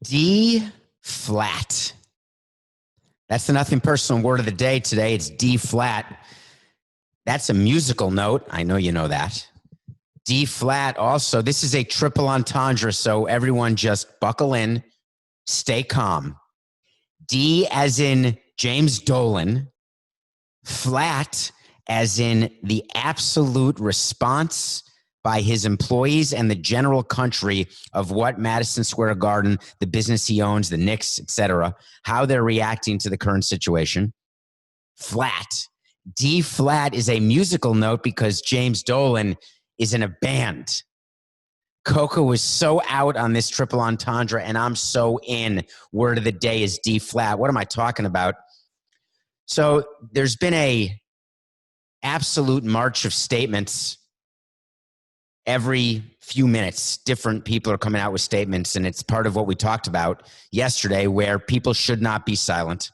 D flat. That's the nothing personal word of the day today. It's D flat. That's a musical note. I know you know that. D flat also. This is a triple entendre, so everyone just buckle in, stay calm. D as in James Dolan. Flat as in the absolute response by his employees and the general country of what Madison Square Garden, the business he owns, the Knicks, etc., how they're reacting to the current situation. Flat. D flat is a musical note because James Dolan is in a band. Coco was so out on this triple entendre, and I'm so in. Word of the day is D flat. What am I talking about? So there's been a absolute march of statements. Every few minutes, different people are coming out with statements, and it's part of what we talked about yesterday, where people should not be silent.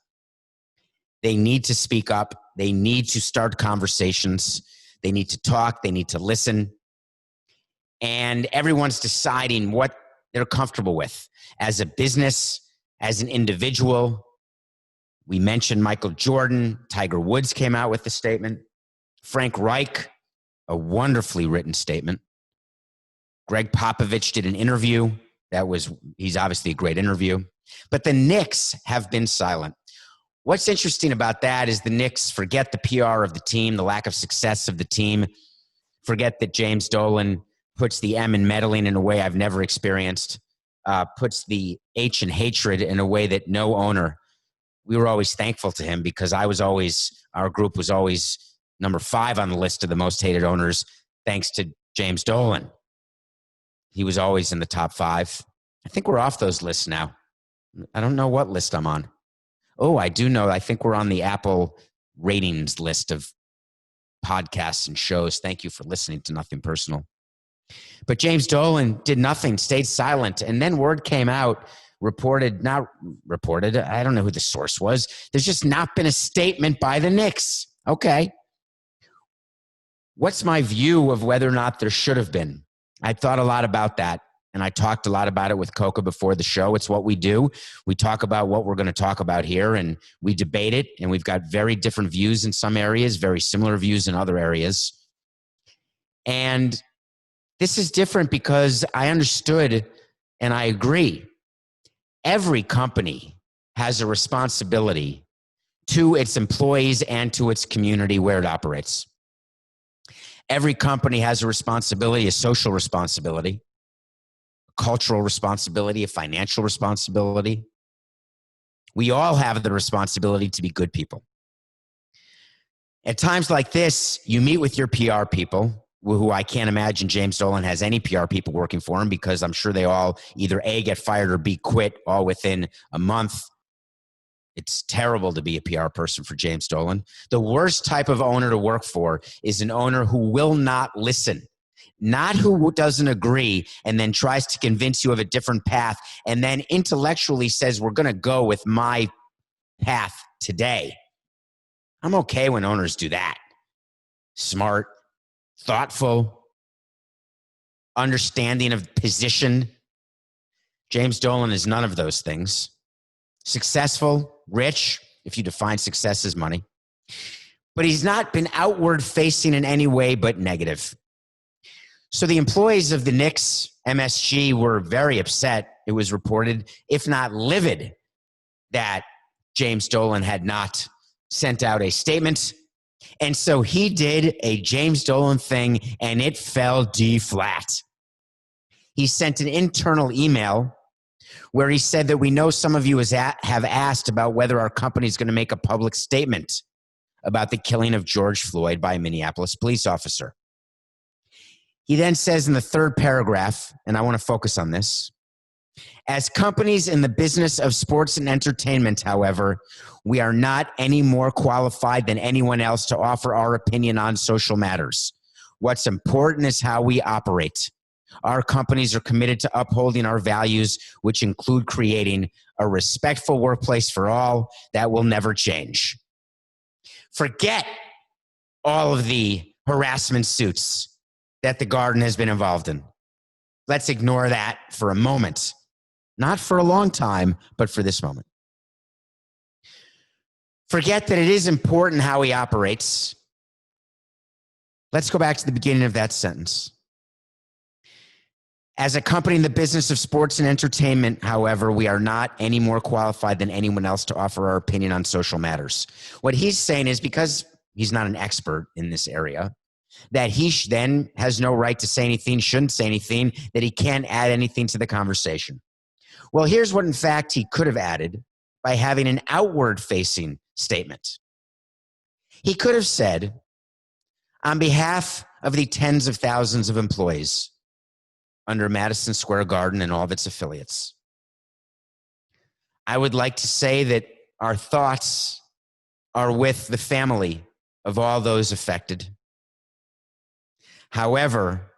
They need to speak up. They need to start conversations. They need to talk. They need to listen. And everyone's deciding what they're comfortable with as a business, as an individual. We mentioned Michael Jordan. Tiger Woods came out with a statement. Frank Reich, a wonderfully written statement. Greg Popovich did an interview. He's obviously a great interview. But the Knicks have been silent. What's interesting about that is the Knicks forget the PR of the team, the lack of success of the team, forget that James Dolan puts the M in meddling in a way I've never experienced, puts the H in hatred in a way that no owner. We were always thankful to him because our group was always number 5 on the list of the most hated owners, thanks to James Dolan. He was always in the top 5. I think we're off those lists now. I don't know what list I'm on. Oh, I do know. I think we're on the Apple ratings list of podcasts and shows. Thank you for listening to Nothing Personal. But James Dolan did nothing, stayed silent. And then word came out, not reported, I don't know who the source was. There's just not been a statement by the Knicks. Okay. What's my view of whether or not there should have been? I thought a lot about that, and I talked a lot about it with Coca before the show. It's what we do. We talk about what we're going to talk about here, and we debate it, and we've got very different views in some areas, very similar views in other areas. And this is different because I understood, and I agree, every company has a responsibility to its employees and to its community where it operates. Every company has a responsibility, a social responsibility, a cultural responsibility, a financial responsibility. We all have the responsibility to be good people. At times like this, you meet with your PR people, who I can't imagine James Dolan has any PR people working for him because I'm sure they all either A, get fired or B, quit all within a month. It's terrible to be a PR person for James Dolan. The worst type of owner to work for is an owner who will not listen, not who doesn't agree and then tries to convince you of a different path and then intellectually says, we're going to go with my path today. I'm okay when owners do that. Smart, thoughtful, understanding of position. James Dolan is none of those things. Successful, rich, if you define success as money. But he's not been outward facing in any way but negative. So the employees of the Knicks, MSG, were very upset. It was reported, if not livid, that James Dolan had not sent out a statement. And so he did a James Dolan thing, and it fell D flat. He sent an internal email where he said that we know some of you have asked about whether our company is going to make a public statement about the killing of George Floyd by a Minneapolis police officer. He then says in the 3rd paragraph, and I want to focus on this, as companies in the business of sports and entertainment, however, we are not any more qualified than anyone else to offer our opinion on social matters. What's important is how we operate. Our companies are committed to upholding our values, which include creating a respectful workplace for all that will never change. Forget all of the harassment suits that the Garden has been involved in. Let's ignore that for a moment. Not for a long time, but for this moment. Forget that it is important how he operates. Let's go back to the beginning of that sentence. As a company in the business of sports and entertainment, however, we are not any more qualified than anyone else to offer our opinion on social matters. What he's saying is because he's not an expert in this area, that he then has no right to say anything, shouldn't say anything, that he can't add anything to the conversation. Well, here's what, in fact, he could have added by having an outward-facing statement. He could have said, on behalf of the tens of thousands of employees under Madison Square Garden and all of its affiliates, I would like to say that our thoughts are with the family of all those affected. However,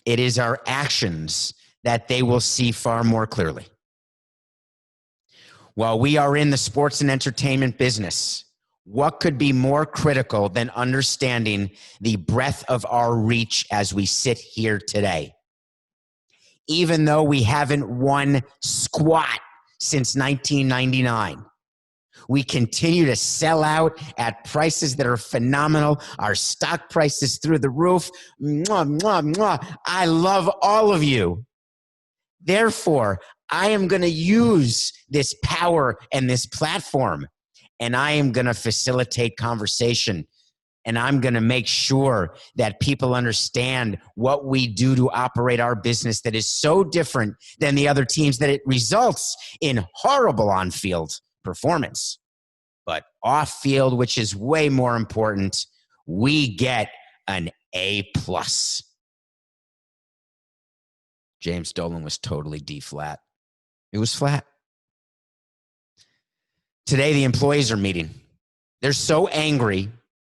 it is our actions that they will see far more clearly. While we are in the sports and entertainment business, what could be more critical than understanding the breadth of our reach as we sit here today? Even though we haven't won squat since 1999, we continue to sell out at prices that are phenomenal. Our stock price is through the roof. Mwah, mwah, mwah. I love all of you. Therefore, I am going to use this power and this platform, and I am going to facilitate conversation, and I'm going to make sure that people understand what we do to operate our business that is so different than the other teams that it results in horrible on-field performance. But off-field, which is way more important, we get an A+. James Dolan was totally D-flat. It was flat. Today, the employees are meeting. They're so angry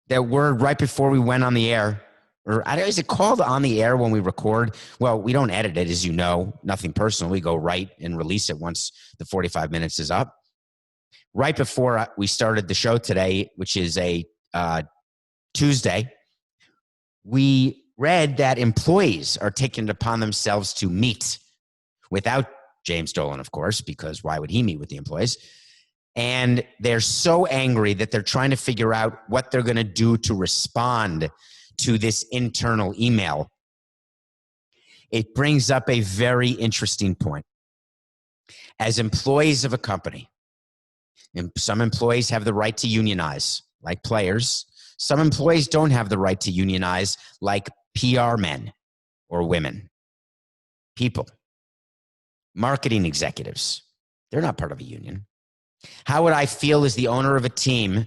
that word right before we went on the air, or is it called on the air when we record? Well, we don't edit it, as you know, nothing personal. We go right and release it once the 45 minutes is up. Right before we started the show today, which is a Tuesday, we read that employees are taking it upon themselves to meet without James Dolan, of course, because why would he meet with the employees? And they're so angry that they're trying to figure out what they're going to do to respond to this internal email. It brings up a very interesting point. As employees of a company, and some employees have the right to unionize, like players. Some employees don't have the right to unionize, like PR men or women, people, marketing executives. They're not part of a union. How would I feel as the owner of a team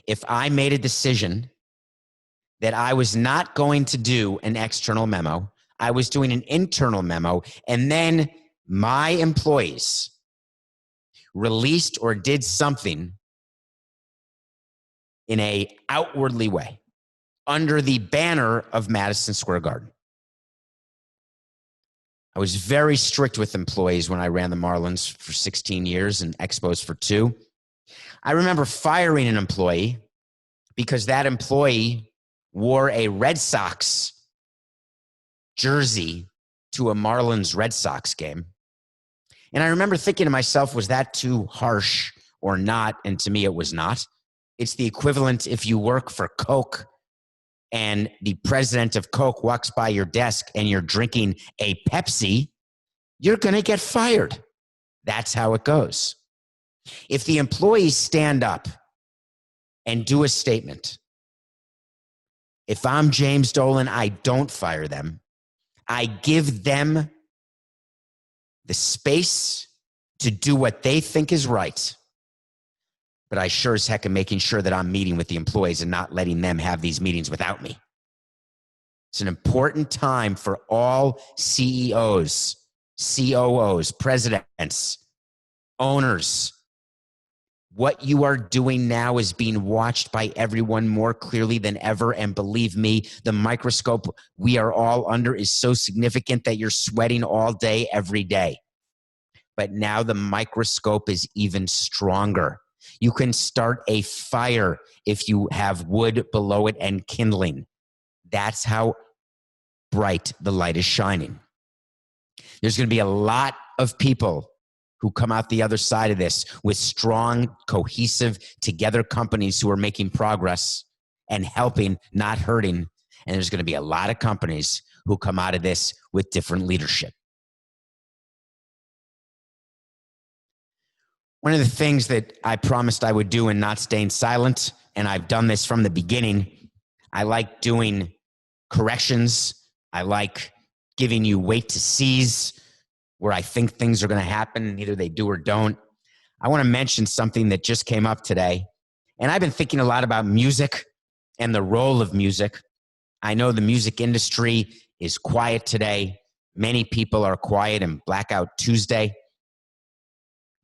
if I made a decision that I was not going to do an external memo, I was doing an internal memo, and then my employees released or did something in a outwardly way under the banner of Madison Square Garden? I was very strict with employees when I ran the Marlins for 16 years and Expos for 2. I remember firing an employee because that employee wore a Red Sox jersey to a Marlins Red Sox game. And I remember thinking to myself, was that too harsh or not? And to me, it was not. It's the equivalent if you work for Coke and the president of Coke walks by your desk and you're drinking a Pepsi, you're going to get fired. That's how it goes. If the employees stand up and do a statement, if I'm James Dolan, I don't fire them. I give them the space to do what they think is right. But I sure as heck am making sure that I'm meeting with the employees and not letting them have these meetings without me. It's an important time for all CEOs, COOs, presidents, owners. What you are doing now is being watched by everyone more clearly than ever. And believe me, the microscope we are all under is so significant that you're sweating all day, every day. But now the microscope is even stronger. You can start a fire if you have wood below it and kindling. That's how bright the light is shining. There's going to be a lot of people who come out the other side of this with strong, cohesive, together companies who are making progress and helping, not hurting. And there's going to be a lot of companies who come out of this with different leadership. One of the things that I promised I would do in not staying silent, and I've done this from the beginning, I like doing corrections. I like giving you wait to sees where I think things are going to happen and either they do or don't. I want to mention something that just came up today. And I've been thinking a lot about music and the role of music. I know the music industry is quiet today. Many people are quiet in Blackout Tuesday.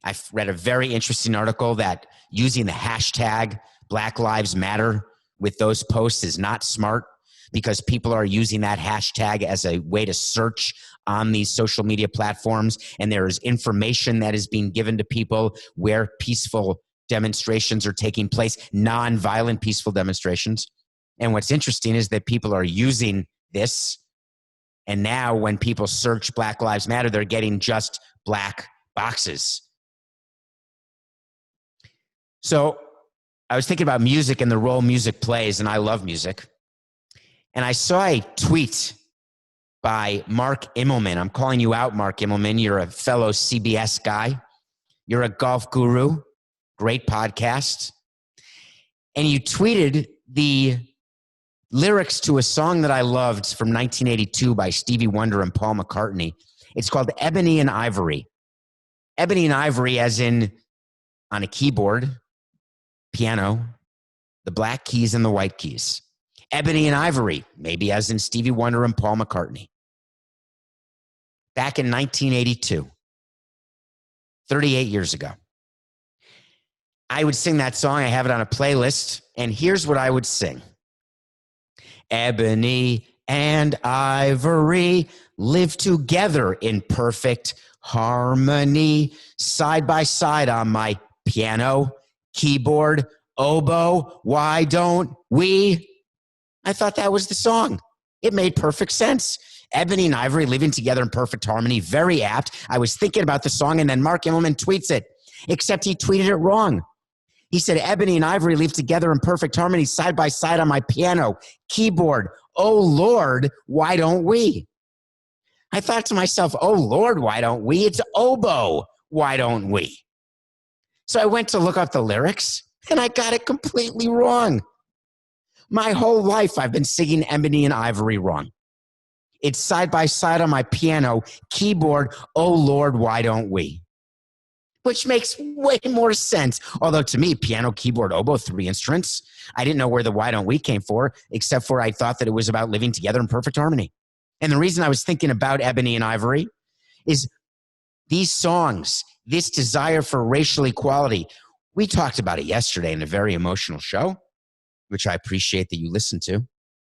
I've read a very interesting article that using the hashtag Black Lives Matter with those posts is not smart because people are using that hashtag as a way to search on these social media platforms. And there is information that is being given to people where peaceful demonstrations are taking place, non-violent peaceful demonstrations. And what's interesting is that people are using this. And now when people search Black Lives Matter, they're getting just black boxes. So I was thinking about music and the role music plays, and I love music. And I saw a tweet by Mark Immelman. I'm calling you out, Mark Immelman. You're a fellow CBS guy. You're a golf guru. Great podcast. And you tweeted the lyrics to a song that I loved from 1982 by Stevie Wonder and Paul McCartney. It's called Ebony and Ivory. Ebony and Ivory as in on a keyboard, piano, the black keys and the white keys. Ebony and Ivory, maybe as in Stevie Wonder and Paul McCartney. Back in 1982, 38 years ago. I would sing that song. I have it on a playlist. And here's what I would sing. Ebony and ivory live together in perfect harmony, side by side on my piano, keyboard, oboe. Why don't we? I thought that was the song. It made perfect sense. Ebony and Ivory living together in perfect harmony. Very apt. I was thinking about the song, and then Mark Immelman tweets it, except he tweeted it wrong. He said, Ebony and Ivory live together in perfect harmony, side by side on my piano, keyboard. Oh, Lord, why don't we? I thought to myself, oh, Lord, why don't we? It's oboe. Why don't we? So I went to look up the lyrics, and I got it completely wrong. My whole life, I've been singing Ebony and Ivory wrong. It's side by side on my piano, keyboard. Oh, Lord, why don't we? Which makes way more sense. Although to me, piano, keyboard, oboe, 3 instruments. I didn't know where the why don't we came for, except for I thought that it was about living together in perfect harmony. And the reason I was thinking about Ebony and Ivory is these songs, this desire for racial equality. We talked about it yesterday in a very emotional show, which I appreciate that you listened to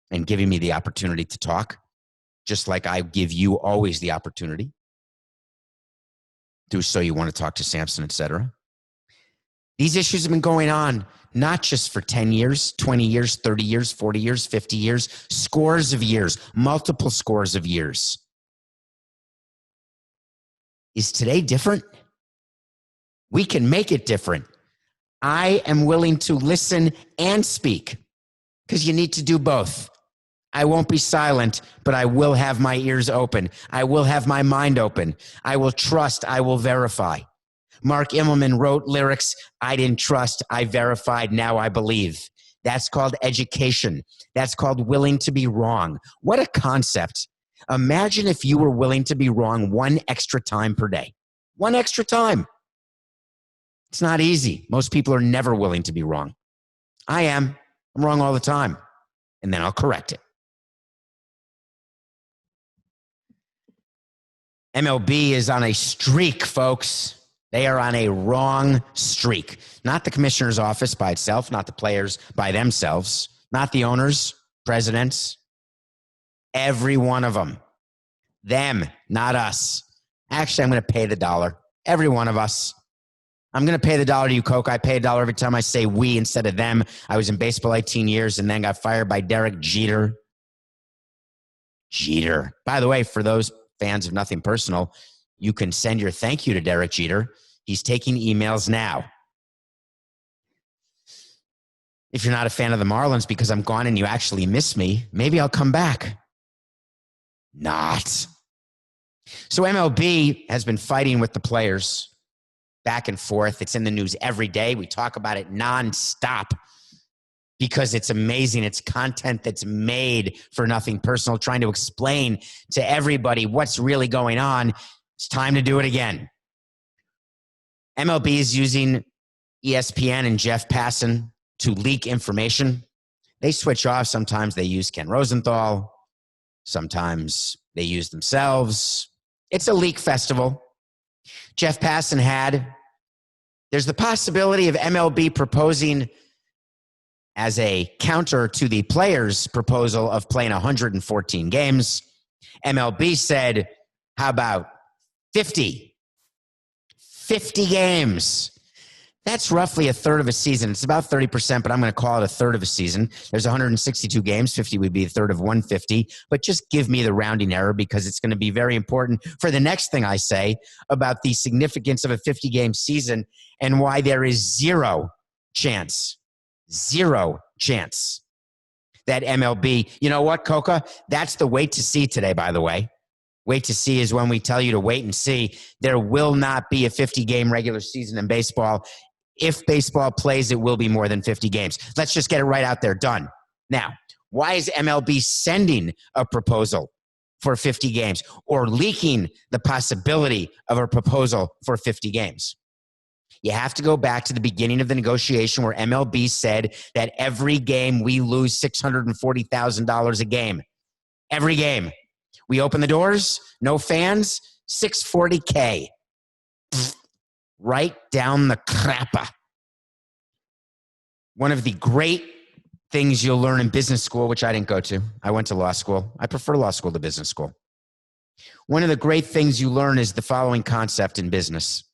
and giving me the opportunity to talk, just like I give you always the opportunity. Do so you want to talk to Samson, etc. These issues have been going on not just for 10 years, 20 years, 30 years, 40 years, 50 years, scores of years, multiple scores of years. Is today different? We can make it different. I am willing to listen and speak because you need to do both. I won't be silent, but I will have my ears open. I will have my mind open. I will trust. I will verify. Mark Immelman wrote lyrics, I didn't trust, I verified, now I believe. That's called education. That's called willing to be wrong. What a concept. Imagine if you were willing to be wrong 1 extra time per day. 1 extra time. It's not easy. Most people are never willing to be wrong. I am. I'm wrong all the time. And then I'll correct it. MLB is on a streak, folks. They are on a wrong streak. Not the commissioner's office by itself, not the players by themselves, not the owners, presidents, every one of them. Them, not us. Actually, I'm going to pay the dollar. Every one of us. I'm going to pay the dollar to you, Coke. I pay a dollar every time I say we instead of them. I was in baseball 18 years and then got fired by Derek Jeter. Jeter. By the way, for those fans of Nothing Personal, You can send your thank you to Derek Jeter. He's taking emails now. If you're not a fan of the Marlins because I'm gone and you actually miss me, maybe I'll come back. Not. So MLB has been fighting with the players back and forth. It's in the news every day. We talk about it nonstop because it's amazing. It's content that's made for nothing personal, trying to explain to everybody what's really going on. It's time to do it again. MLB is using ESPN and Jeff Passan to leak information. They switch off. Sometimes they use Ken Rosenthal. Sometimes they use themselves. It's a leak festival. Jeff Passan there's the possibility of MLB proposing as a counter to the players' proposal of playing 114 games. MLB said, how about 50? 50 games. That's roughly a third of a season. It's about 30%, but I'm going to call it a third of a season. There's 162 games. 50 would be a third of 150. But just give me the rounding error because it's going to be very important for the next thing I say about the significance of a 50-game season and why there is zero chance that MLB, you know what, Coca? That's the wait to see today, by the way. Wait to see is when we tell you to wait and see. There will not be a 50-game regular season in baseball. If baseball plays, it will be more than 50 games. Let's just get it right out there. Done. Now, why is MLB sending a proposal for 50 games or leaking the possibility of a proposal for 50 games? You have to go back to the beginning of the negotiation where MLB said that every game we lose $640,000 a game. Every game. We open the doors, no fans, $640K. Right down the crapper. One of the great things you'll learn in business school, which I didn't go to. I went to law school. I prefer law school to business school. One of the great things you learn is the following concept in business.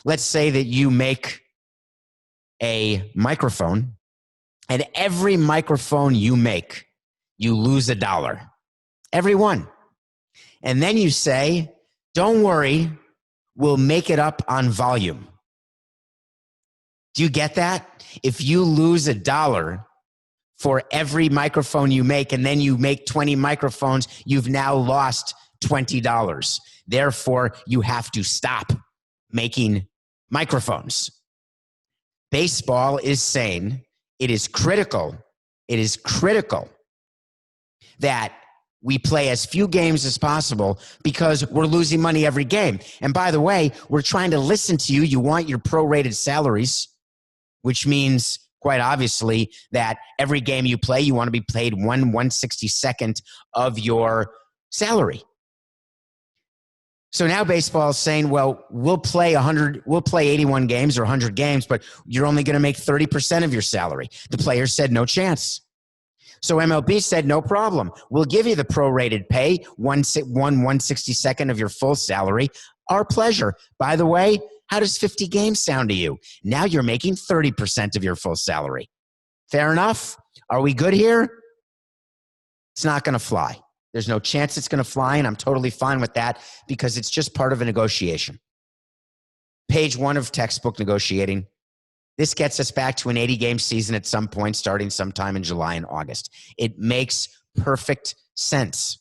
Let's say that you make a microphone, and every microphone you make, you lose $1. Every one. And then you say, don't worry, we'll make it up on volume. Do you get that? If you lose $1 for every microphone you make, and then you make 20 microphones, you've now lost $20. Therefore, you have to stop making microphones. Baseball is saying it is critical that we play as few games as possible because we're losing money every game. And by the way, we're trying to listen to you. You want your prorated salaries, which means quite obviously that every game you play, you want to be paid 1/162nd of your salary. So now baseball is saying, well, we'll play 81 games or 100 games, but you're only going to make 30% of your salary. The players said no chance. So MLB said, no problem. We'll give you the prorated pay, 1/162nd of your full salary. Our pleasure. By the way, how does 50 games sound to you? Now you're making 30% of your full salary. Fair enough? Are we good here? It's not going to fly. There's no chance it's going to fly, and I'm totally fine with that because it's just part of a negotiation. Page 1 of textbook negotiating. This gets us back to an 80-game season at some point, starting sometime in July and August. It makes perfect sense.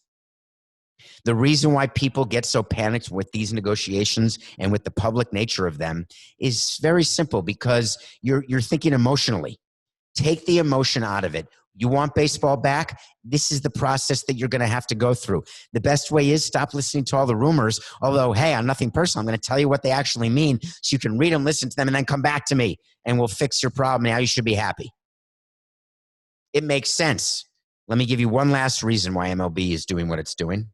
The reason why people get so panicked with these negotiations and with the public nature of them is very simple because you're thinking emotionally. Take the emotion out of it. You want baseball back? This is the process that you're going to have to go through. The best way is stop listening to all the rumors. Although, hey, on Nothing Personal, I'm going to tell you what they actually mean so you can read them, listen to them, and then come back to me and we'll fix your problem. Now you should be happy. It makes sense. Let me give you one last reason why MLB is doing what it's doing.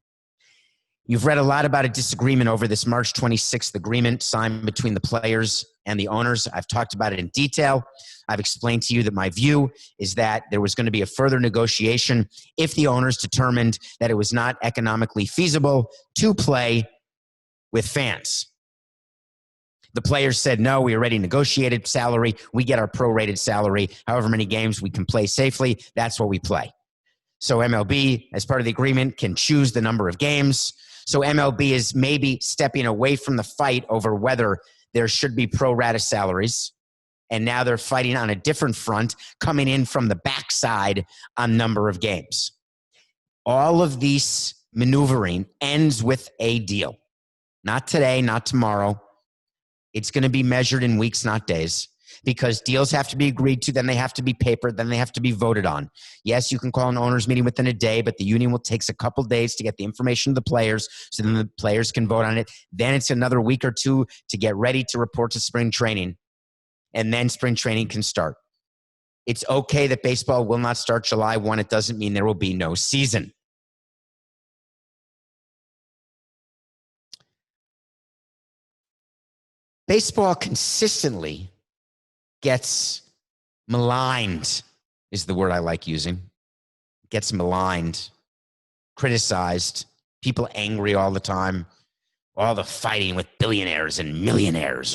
You've read a lot about a disagreement over this March 26th agreement signed between the players and the owners. I've talked about it in detail. I've explained to you that my view is that there was going to be a further negotiation if the owners determined that it was not economically feasible to play with fans. The players said, no, we already negotiated salary. We get our prorated salary. However many games we can play safely, that's what we play. So MLB, as part of the agreement, can choose the number of games. So MLB is maybe stepping away from the fight over whether there should be pro rata salaries. And now they're fighting on a different front, coming in from the backside on number of games. All of these maneuvering ends with a deal. Not today, not tomorrow. It's going to be measured in weeks, not days, because deals have to be agreed to, then they have to be papered, then they have to be voted on. Yes, you can call an owners meeting within a day, but the union will take a couple days to get the information to the players, so then the players can vote on it. Then it's another week or two to get ready to report to spring training, and then spring training can start. It's okay that baseball will not start July 1. It doesn't mean there will be no season. Baseball consistently gets maligned, is the word I like using. Gets maligned, criticized, people angry all the time, all the fighting with billionaires and millionaires.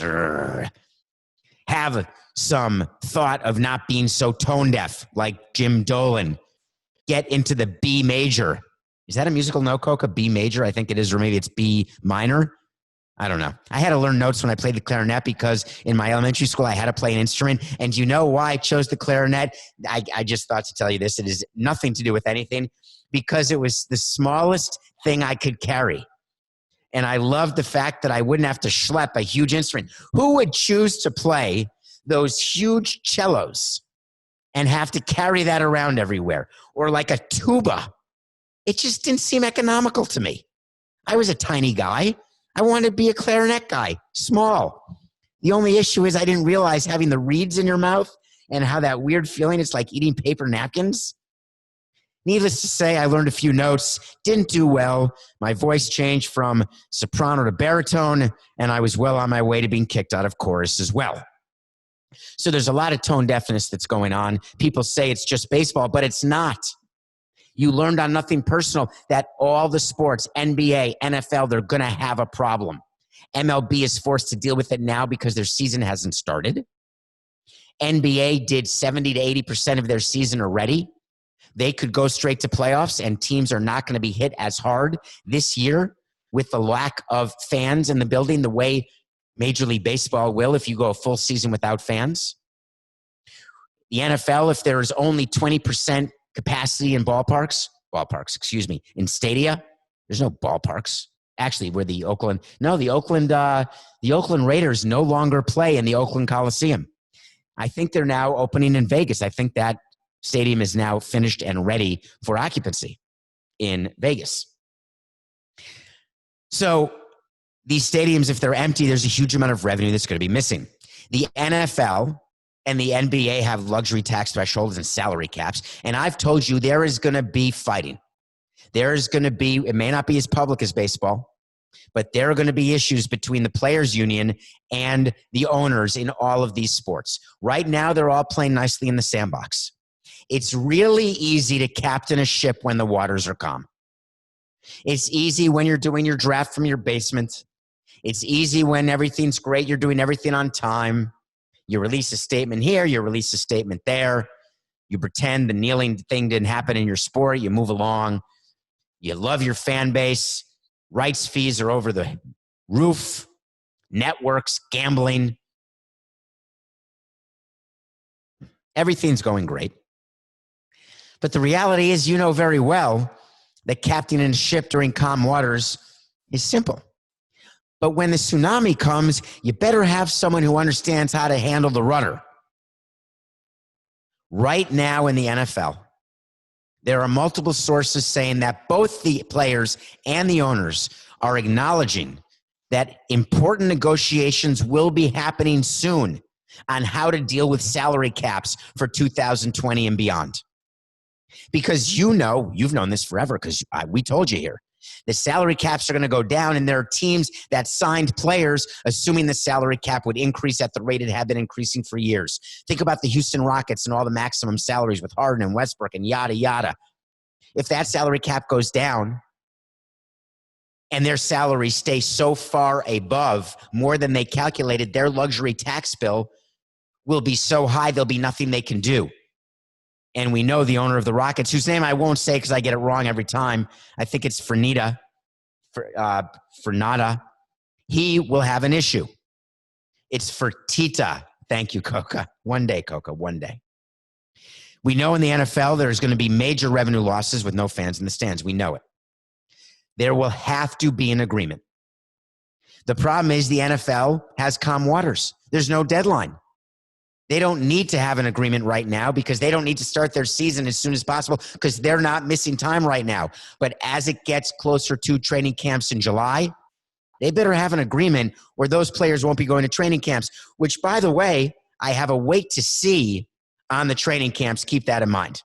Have some thought of not being so tone deaf like Jim Dolan. Get into the B major. Is that a musical note, Coca? B major? I think it is, or maybe it's B minor. I don't know. I had to learn notes when I played the clarinet because in my elementary school, I had to play an instrument. And you know why I chose the clarinet? I just thought to tell you this. It is nothing to do with anything because it was the smallest thing I could carry. And I loved the fact that I wouldn't have to schlep a huge instrument. Who would choose to play those huge cellos and have to carry that around everywhere? Or like a tuba? It just didn't seem economical to me. I was a tiny guy. I wanted to be a clarinet guy, small. The only issue is I didn't realize having the reeds in your mouth and how that weird feeling, it's like eating paper napkins. Needless to say, I learned a few notes, didn't do well. My voice changed from soprano to baritone, and I was well on my way to being kicked out of chorus as well. So there's a lot of tone deafness that's going on. People say it's just baseball, but it's not. You learned on Nothing Personal that all the sports, NBA, NFL, they're going to have a problem. MLB is forced to deal with it now because their season hasn't started. NBA did 70 to 80% of their season already. They could go straight to playoffs, and teams are not going to be hit as hard this year with the lack of fans in the building the way Major League Baseball will if you go a full season without fans. The NFL, if there is only 20% capacity in in stadia. There's no ballparks. Actually, where the Oakland Raiders no longer play in the Oakland Coliseum. I think they're now opening in Vegas. I think that stadium is now finished and ready for occupancy in Vegas. So these stadiums, if they're empty, there's a huge amount of revenue that's going to be missing. The NFL and the NBA have luxury tax thresholds and salary caps. And I've told you there is going to be fighting. There is going to be, it may not be as public as baseball, but there are going to be issues between the players' union and the owners in all of these sports. Right now, they're all playing nicely in the sandbox. It's really easy to captain a ship when the waters are calm. It's easy when you're doing your draft from your basement. It's easy when everything's great. You're doing everything on time. You release a statement here, you release a statement there. You pretend the kneeling thing didn't happen in your sport. You move along. You love your fan base. Rights fees are over the roof. Networks, gambling. Everything's going great. But the reality is, you know very well that captaining a ship during calm waters is simple. But when the tsunami comes, you better have someone who understands how to handle the rudder. Right now in the NFL, there are multiple sources saying that both the players and the owners are acknowledging that important negotiations will be happening soon on how to deal with salary caps for 2020 and beyond. Because you've known this forever because we told you here. The salary caps are going to go down, and there are teams that signed players assuming the salary cap would increase at the rate it had been increasing for years. Think about the Houston Rockets and all the maximum salaries with Harden and Westbrook and yada, yada. If that salary cap goes down and their salaries stay so far above more than they calculated, their luxury tax bill will be so high there'll be nothing they can do. And we know the owner of the Rockets, whose name I won't say because I get it wrong every time. I think it's Fernita. for Nada, he will have an issue. It's for Tita. Thank you, Coca. One day, Coca, one day. We know in the NFL there's going to be major revenue losses with no fans in the stands. We know it. There will have to be an agreement. The problem is the NFL has calm waters. There's no deadline. They don't need to have an agreement right now because they don't need to start their season as soon as possible because they're not missing time right now. But as it gets closer to training camps in July, they better have an agreement or those players won't be going to training camps, which, by the way, I have a wait to see on the training camps. Keep that in mind.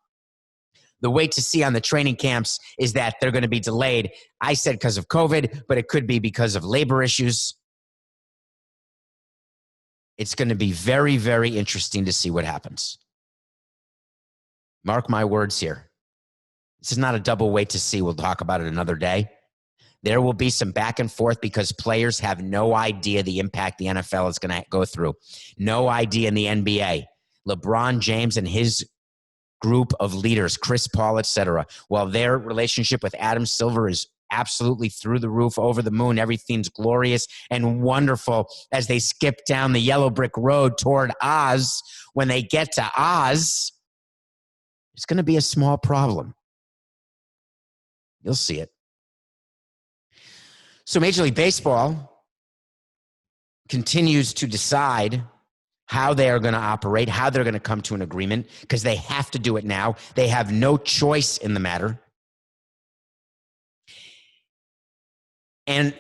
The wait to see on the training camps is that they're going to be delayed. I said because of COVID, but it could be because of labor issues. It's going to be very, very interesting to see what happens. Mark my words here. This is not a double wait to see. We'll talk about it another day. There will be some back and forth because players have no idea the impact the NFL is going to go through. No idea in the NBA. LeBron James and his group of leaders, Chris Paul, etc. While their relationship with Adam Silver is absolutely through the roof, over the moon, everything's glorious and wonderful as they skip down the yellow brick road toward Oz. When they get to Oz, it's going to be a small problem. You'll see it. So Major League Baseball continues to decide how they are going to operate, how they're going to come to an agreement, because they have to do it now. They have no choice in the matter. And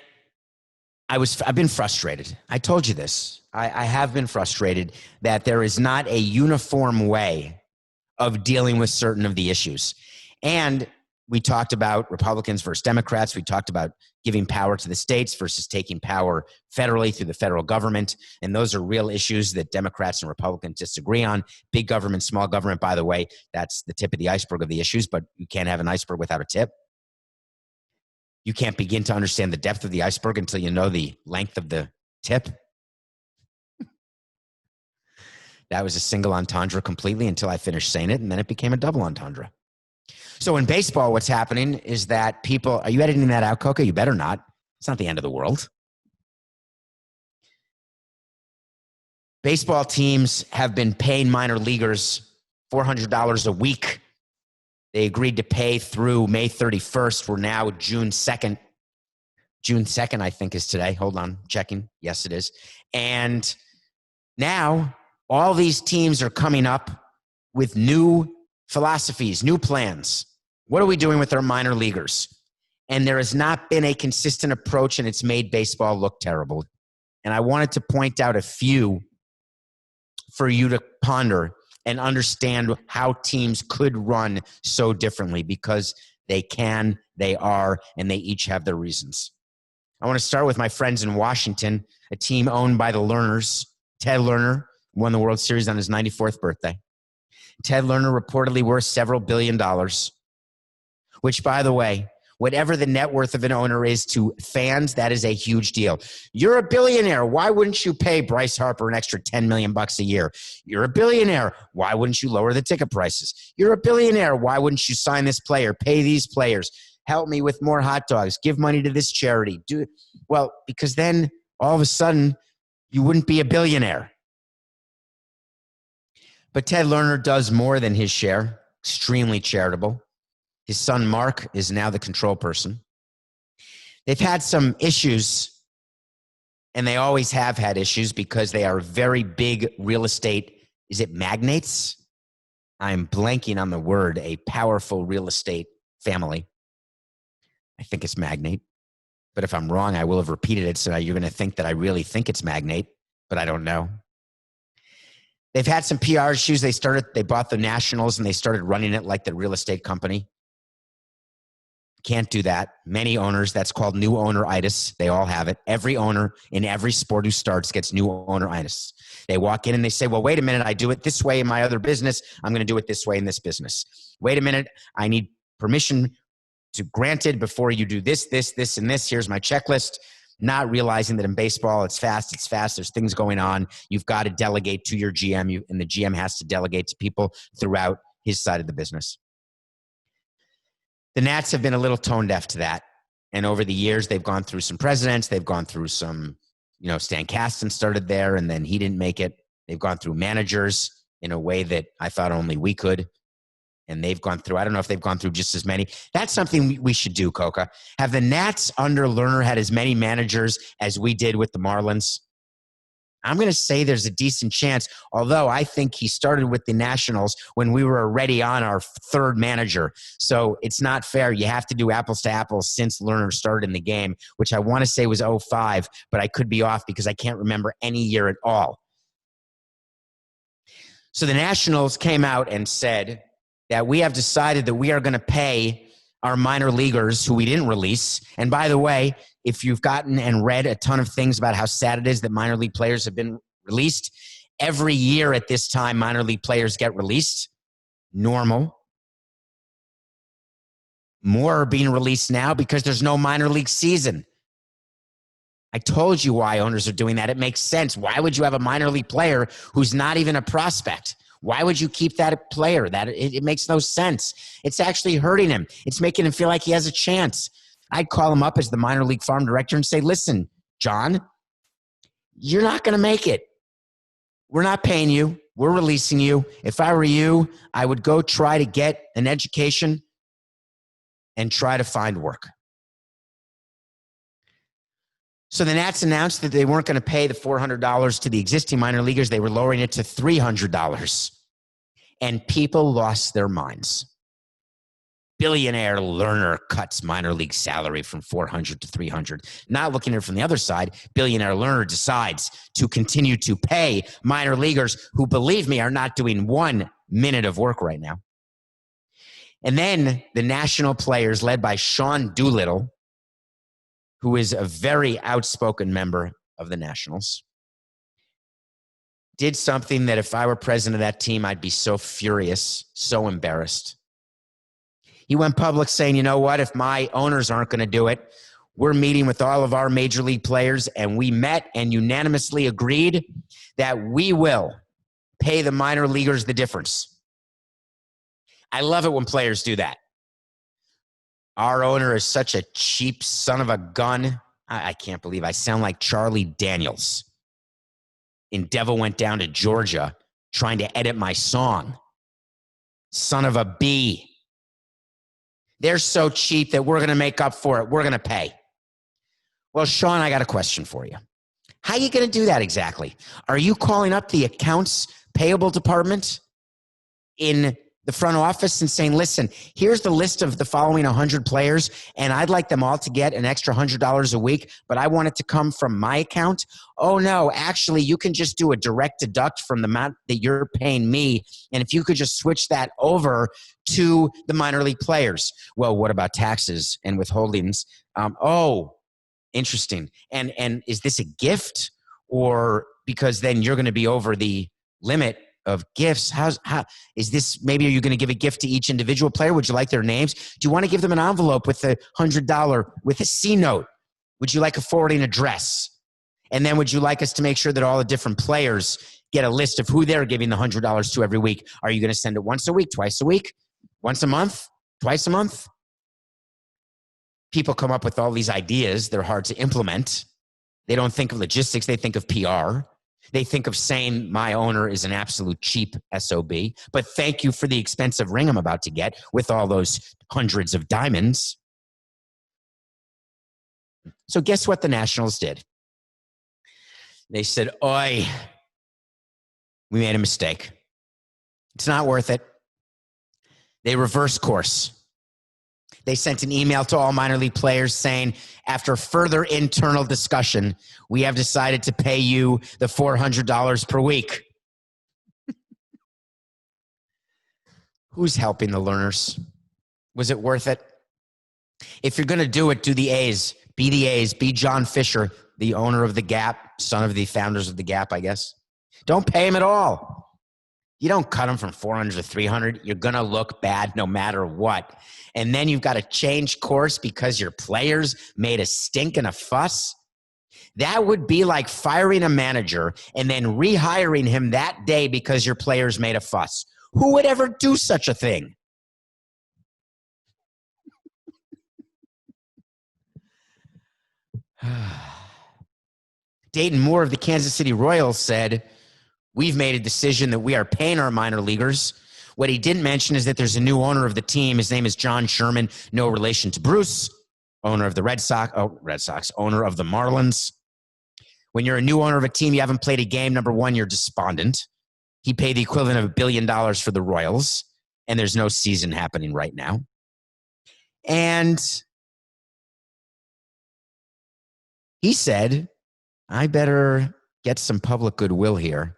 I've been frustrated. I told you this. I have been frustrated that there is not a uniform way of dealing with certain of the issues. And we talked about Republicans versus Democrats. We talked about giving power to the states versus taking power federally through the federal government. And those are real issues that Democrats and Republicans disagree on. Big government, small government, by the way, that's the tip of the iceberg of the issues, but you can't have an iceberg without a tip. You can't begin to understand the depth of the iceberg until you know the length of the tip. That was a single entendre completely until I finished saying it, and then it became a double entendre. So in baseball, what's happening is that people, are you editing that out, Coca? You better not. It's not the end of the world. Baseball teams have been paying minor leaguers $400 a week. They agreed to pay through May 31st. We're now June 2nd. June 2nd, I think, is today. Hold on, checking. Yes, it is. And now all these teams are coming up with new philosophies, new plans. What are we doing with our minor leaguers? And there has not been a consistent approach, and it's made baseball look terrible. And I wanted to point out a few for you to ponder and understand how teams could run so differently, because they can, they are, and they each have their reasons. I want to start with my friends in Washington, a team owned by the Lerners. Ted Lerner won the World Series on his 94th birthday. Ted Lerner reportedly worth several $billion, which, by the way, whatever the net worth of an owner is to fans, that is a huge deal. You're a billionaire. Why wouldn't you pay Bryce Harper an extra $10 million a year? You're a billionaire. Why wouldn't you lower the ticket prices? You're a billionaire. Why wouldn't you sign this player, pay these players, help me with more hot dogs, give money to this charity? Well, because then all of a sudden you wouldn't be a billionaire. But Ted Lerner does more than his share, extremely charitable. His son, Mark, is now the control person. They've had some issues, and they always have had issues because they are very big real estate. Is it magnates? I'm blanking on the word, a powerful real estate family. I think it's magnate. But if I'm wrong, I will have repeated it, so you're going to think that I really think it's magnate, but I don't know. They've had some PR issues. They bought the Nationals, and they started running it like the real estate company. Can't do that. Many owners, that's called new owner-itis. They all have it. Every owner in every sport who starts gets new owner-itis. They walk in and they say, well, wait a minute, I do it this way in my other business. I'm going to do it this way in this business. Wait a minute, I need permission to granted before you do this, this, this, and this. Here's my checklist. Not realizing that in baseball, it's fast. There's things going on. You've got to delegate to your GM, and the GM has to delegate to people throughout his side of the business. The Nats have been a little tone deaf to that, And over the years, they've gone through some presidents. They've gone through some, Stan Kasten started there and then he didn't make it. They've gone through managers in a way that I thought only we could. And they've gone through, I don't know if they've gone through just as many. That's something we should do, Coca. Have the Nats under Lerner had as many managers as we did with the Marlins? I'm going to say there's a decent chance, although I think he started with the Nationals when we were already on our third manager. So it's not fair. You have to do apples to apples since Lerner started in the game, which I want to say was 05, but I could be off because I can't remember any year at all. So the Nationals came out and said that we have decided that we are going to pay our minor leaguers who we didn't release. And by the way, if you've gotten and read a ton of things about how sad it is that minor league players have been released, every year at this time, minor league players get released. Normal. More are being released now because there's no minor league season. I told you why owners are doing that. It makes sense. Why would you have a minor league player who's not even a prospect? Why would you keep that player? It makes no sense. It's actually hurting him. It's making him feel like he has a chance. I'd call him up as the minor league farm director and say, listen, John, you're not going to make it. We're not paying you. We're releasing you. If I were you, I would go try to get an education and try to find work. So the Nats announced that they weren't going to pay the $400 to the existing minor leaguers. They were lowering it to $300. And people lost their minds. Billionaire Lerner cuts minor league salary from $400 to $300. Not looking at it from the other side, billionaire Lerner decides to continue to pay minor leaguers who, believe me, are not doing 1 minute of work right now. And then the national players, led by Sean Doolittle, who is a very outspoken member of the Nationals, did something that if I were president of that team, I'd be so furious, so embarrassed. He went public saying, you know what, if my owners aren't going to do it, we're meeting with all of our major league players, and we met and unanimously agreed that we will pay the minor leaguers the difference. I love it when players do that. Our owner is such a cheap son of a gun. I can't believe I sound like Charlie Daniels in Devil Went Down to Georgia trying to edit my song. Son of a bee. They're so cheap that we're going to make up for it. We're going to pay. Well, Sean, I got a question for you. How are you going to do that exactly? Are you calling up the accounts payable department in the front office and saying, listen, here's the list of the following 100 players, and I'd like them all to get an extra $100 a week, but I want it to come from my account? Oh, no, actually, you can just do a direct deduct from the amount that you're paying me, and if you could just switch that over to the minor league players. Well, what about taxes and withholdings? Interesting. And is this a gift? Or because then you're going to be over the limit of gifts? How is this? Maybe are you going to give a gift to each individual player? Would you like their names? Do you want to give them an envelope with a $100 with a C note? Would you like a forwarding address? And then would you like us to make sure that all the different players get a list of who they're giving the $100 to every week? Are you going to send it once a week, twice a week, once a month, twice a month? People come up with all these ideas. They're hard to implement. They don't think of logistics. They think of PR. They think of saying my owner is an absolute cheap SOB, but thank you for the expensive ring I'm about to get with all those hundreds of diamonds. So guess what the Nationals did? They said, oi, we made a mistake. It's not worth it. They reversed course. They sent an email to all minor league players saying, after further internal discussion, we have decided to pay you the $400 per week. Who's helping the Lerners? Was it worth it? If you're going to do it, do the A's. Be the A's. Be John Fisher, the owner of the Gap, son of the founders of the Gap, I guess. Don't pay him at all. You don't cut them from 400 to 300. You're going to look bad no matter what. And then you've got to change course because your players made a stink and a fuss. That would be like firing a manager and then rehiring him that day because your players made a fuss. Who would ever do such a thing? Dayton Moore of the Kansas City Royals said, "We've made a decision that we are paying our minor leaguers." What he didn't mention is that there's a new owner of the team. His name is John Sherman, no relation to Bruce, owner of the Red Sox, owner of the Marlins. When you're a new owner of a team, you haven't played a game. Number one, you're despondent. He paid the equivalent of $1 billion for the Royals, and there's no season happening right now. And he said, I better get some public goodwill here.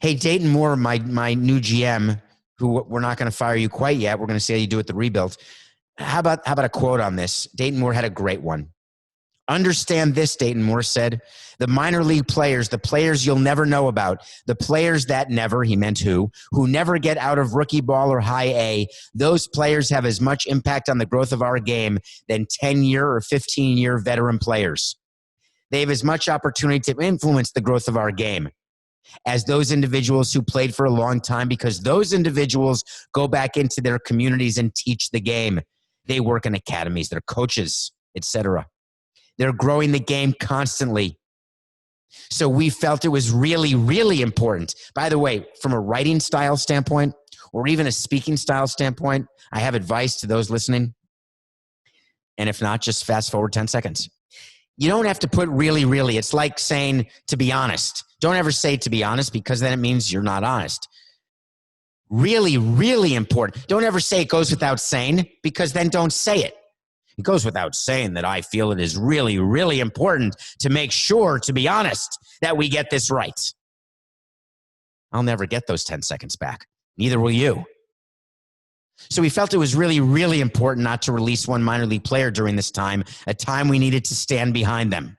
Hey, Dayton Moore, my new GM, who we're not going to fire you quite yet. We're going to see how you do at the rebuild. How about a quote on this? Dayton Moore had a great one. Understand this, Dayton Moore said. The minor league players, the players you'll never know about, the players that never, he meant who never get out of rookie ball or high A, those players have as much impact on the growth of our game than 10-year or 15-year veteran players. They have as much opportunity to influence the growth of our game as those individuals who played for a long time, because those individuals go back into their communities and teach the game. They work in academies, they're coaches, etc. They're growing the game constantly. So we felt it was really, really important. By the way, from a writing style standpoint, or even a speaking style standpoint, I have advice to those listening. And if not, just fast forward 10 seconds. You don't have to put really, really. It's like saying, to be honest. Don't ever say to be honest, because then it means you're not honest. Really, really important. Don't ever say it goes without saying, because then don't say it. It goes without saying that I feel it is really, really important to make sure, to be honest, that we get this right. I'll never get those 10 seconds back. Neither will you. So we felt it was really, really important not to release one minor league player during this time, a time we needed to stand behind them.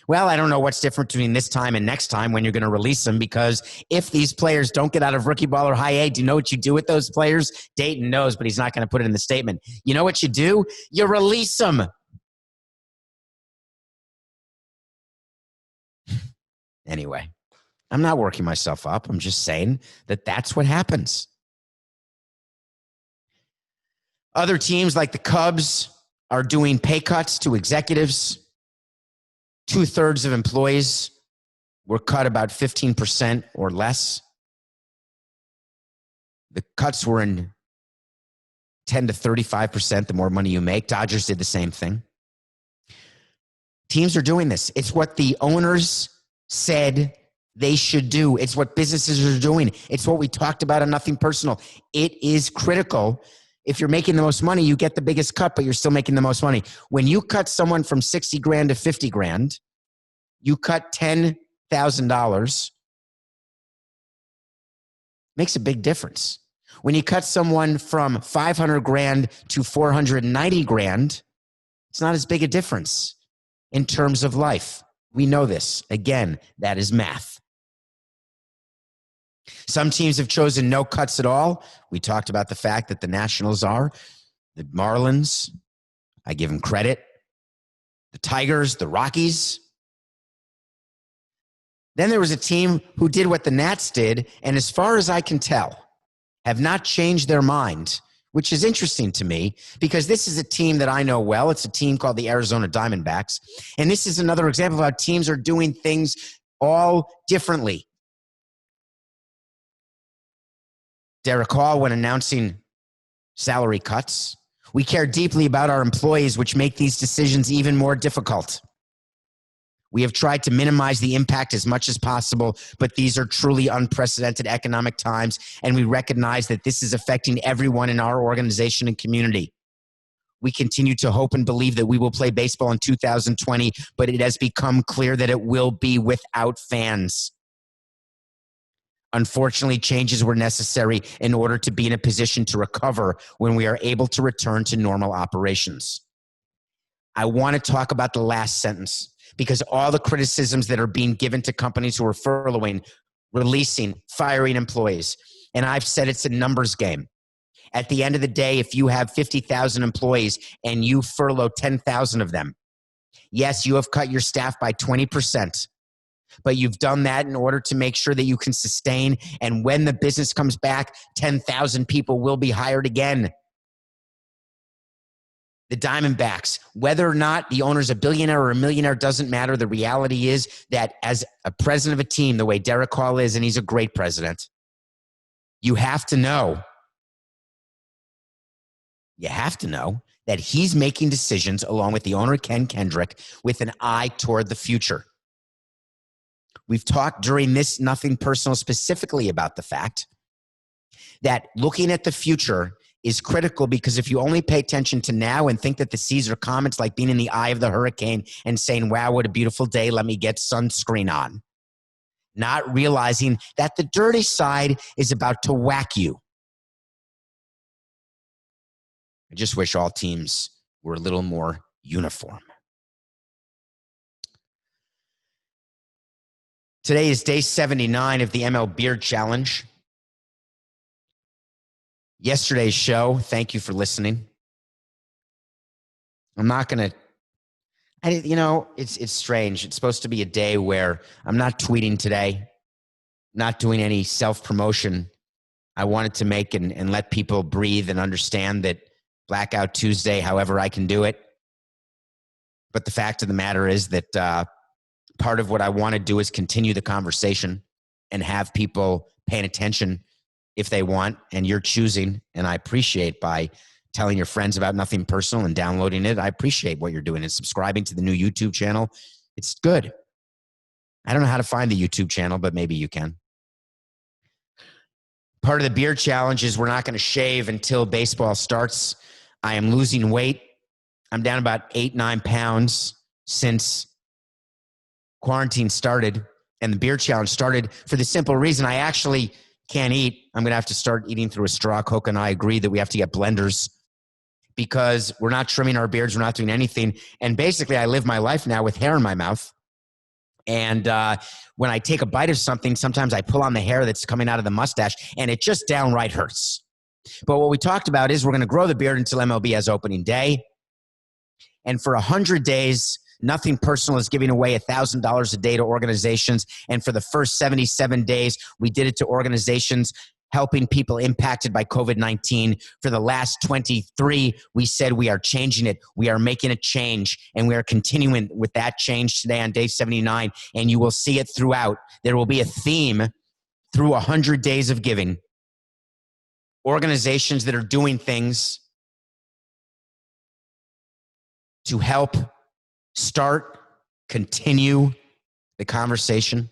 Well, I don't know what's different between this time and next time when you're going to release them, because if these players don't get out of rookie ball or high A, do you know what you do with those players? Dayton knows, but he's not going to put it in the statement. You know what you do? You release them. Anyway, I'm not working myself up. I'm just saying that that's what happens. Other teams like the Cubs are doing pay cuts to executives. 2/3 of employees were cut about 15% or less. The cuts were in 10 to 35%, the more money you make. Dodgers did the same thing. Teams are doing this. It's what the owners said they should do. It's what businesses are doing. It's what we talked about on Nothing Personal. It is critical. If you're making the most money, you get the biggest cut, but you're still making the most money. When you cut someone from 60 grand to 50 grand, you cut $10,000, makes a big difference. When you cut someone from 500 grand to 490 grand, it's not as big a difference in terms of life. We know this. Again, that is math. Some teams have chosen no cuts at all. We talked about the fact that the Nationals are. The Marlins, I give them credit. The Tigers, the Rockies. Then there was a team who did what the Nats did, and as far as I can tell, have not changed their mind, which is interesting to me, because this is a team that I know well. It's a team called the Arizona Diamondbacks, and this is another example of how teams are doing things all differently. Derek Hall, when announcing salary cuts, we care deeply about our employees, which make these decisions even more difficult. We have tried to minimize the impact as much as possible, but these are truly unprecedented economic times, and we recognize that this is affecting everyone in our organization and community. We continue to hope and believe that we will play baseball in 2020, but it has become clear that it will be without fans. Unfortunately, changes were necessary in order to be in a position to recover when we are able to return to normal operations. I want to talk about the last sentence, because all the criticisms that are being given to companies who are furloughing, releasing, firing employees, and I've said it's a numbers game. At the end of the day, if you have 50,000 employees and you furlough 10,000 of them, yes, you have cut your staff by 20%, but you've done that in order to make sure that you can sustain, and when the business comes back, 10,000 people will be hired again. the Diamondbacks, whether or not the owner's a billionaire or a millionaire doesn't matter. The reality is that as a president of a team, the way Derek Hall is, and he's a great president, you have to know that he's making decisions along with the owner, Ken Kendrick, with an eye toward the future. We've talked during this Nothing Personal specifically about the fact that looking at the future is critical, because if you only pay attention to now and think that the seas are calm, it's like being in the eye of the hurricane and saying, wow, what a beautiful day, let me get sunscreen on. Not realizing that the dirty side is about to whack you. I just wish all teams were a little more uniform. Today is day 79 of the MLBeard Challenge. Yesterday's show, thank you for listening. I'm not going to, it's strange. It's supposed to be a day where I'm not tweeting today, not doing any self-promotion. I wanted to make and let people breathe and understand that Blackout Tuesday, however I can do it. But the fact of the matter is that part of what I want to do is continue the conversation and have people paying attention if they want, and you're choosing, and I appreciate by telling your friends about Nothing Personal and downloading it. I appreciate what you're doing and subscribing to the new YouTube channel. It's good. I don't know how to find the YouTube channel, but maybe you can. Part of the beard challenge is we're not going to shave until baseball starts. I am losing weight. I'm down about 8-9 pounds since quarantine started, and the beard challenge started for the simple reason I actually can't eat. I'm going to have to start eating through a straw. Coke and I agree that we have to get blenders because we're not trimming our beards. We're not doing anything. And basically, I live my life now with hair in my mouth. And when I take a bite of something, sometimes I pull on the hair that's coming out of the mustache, and it just downright hurts. But what we talked about is we're going to grow the beard until MLB has opening day. And for 100 days, Nothing Personal is giving away $1,000 a day to organizations. And for the first 77 days, we did it to organizations helping people impacted by COVID-19. For the last 23, we said we are changing it. We are making a change, and we are continuing with that change today on day 79. And you will see it throughout. There will be a theme through 100 days of giving. Organizations that are doing things to help continue the conversation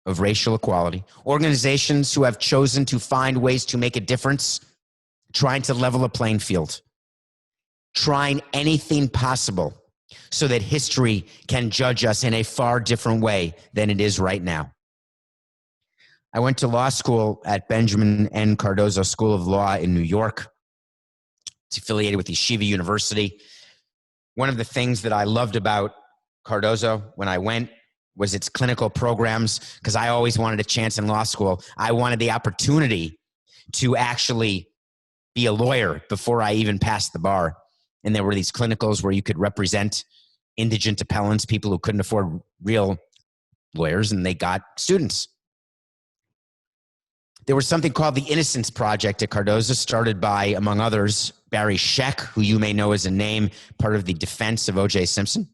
of racial equality. Organizations who have chosen to find ways to make a difference, trying to level a playing field, trying anything possible so that history can judge us in a far different way than it is right now. I went to law school at Benjamin N. Cardozo School of Law in New York. It's affiliated with Yeshiva University. One of the things that I loved about Cardozo when I went was its clinical programs, because I always wanted a chance in law school. I wanted the opportunity to actually be a lawyer before I even passed the bar. And there were these clinicals where you could represent indigent appellants, people who couldn't afford real lawyers, and they got students. There was something called the Innocence Project at Cardozo, started by, among others, Barry Scheck, who you may know as a name, part of the defense of O.J. Simpson.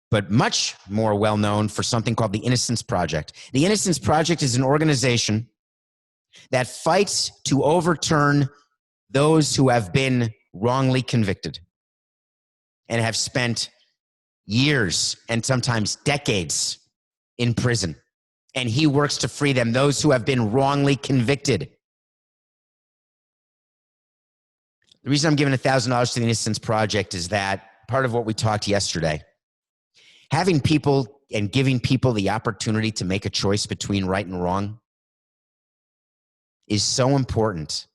But much more well-known for something called the Innocence Project. The Innocence Project is an organization that fights to overturn those who have been wrongly convicted and have spent years and sometimes decades in prison. And he works to free them, those who have been wrongly convicted. The reason I'm giving $1,000 to the Innocence Project is that part of what we talked yesterday, having people and giving people the opportunity to make a choice between right and wrong is so important.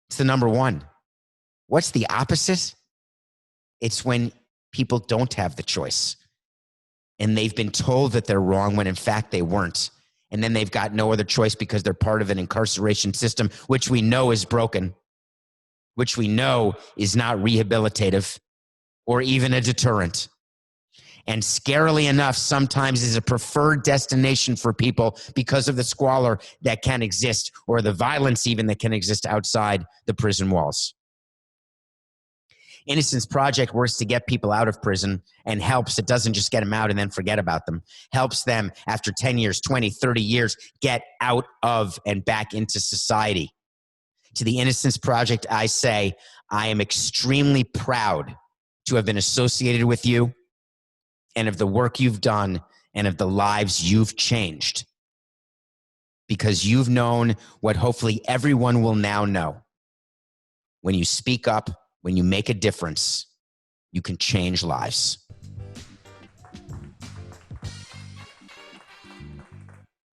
It's the number one. What's the opposite? It's when people don't have the choice and they've been told that they're wrong when in fact they weren't. And then they've got no other choice because they're part of an incarceration system, which we know is broken, which we know is not rehabilitative or even a deterrent. And scarily enough, sometimes is a preferred destination for people because of the squalor that can exist, or the violence even that can exist outside the prison walls. Innocence Project works to get people out of prison and helps. It doesn't just get them out and then forget about them. Helps them after 10 years, 20, 30 years, get out of and back into society. To the Innocence Project, I say, I am extremely proud to have been associated with you and of the work you've done and of the lives you've changed. Because you've known what hopefully everyone will now know. When you speak up, when you make a difference, you can change lives.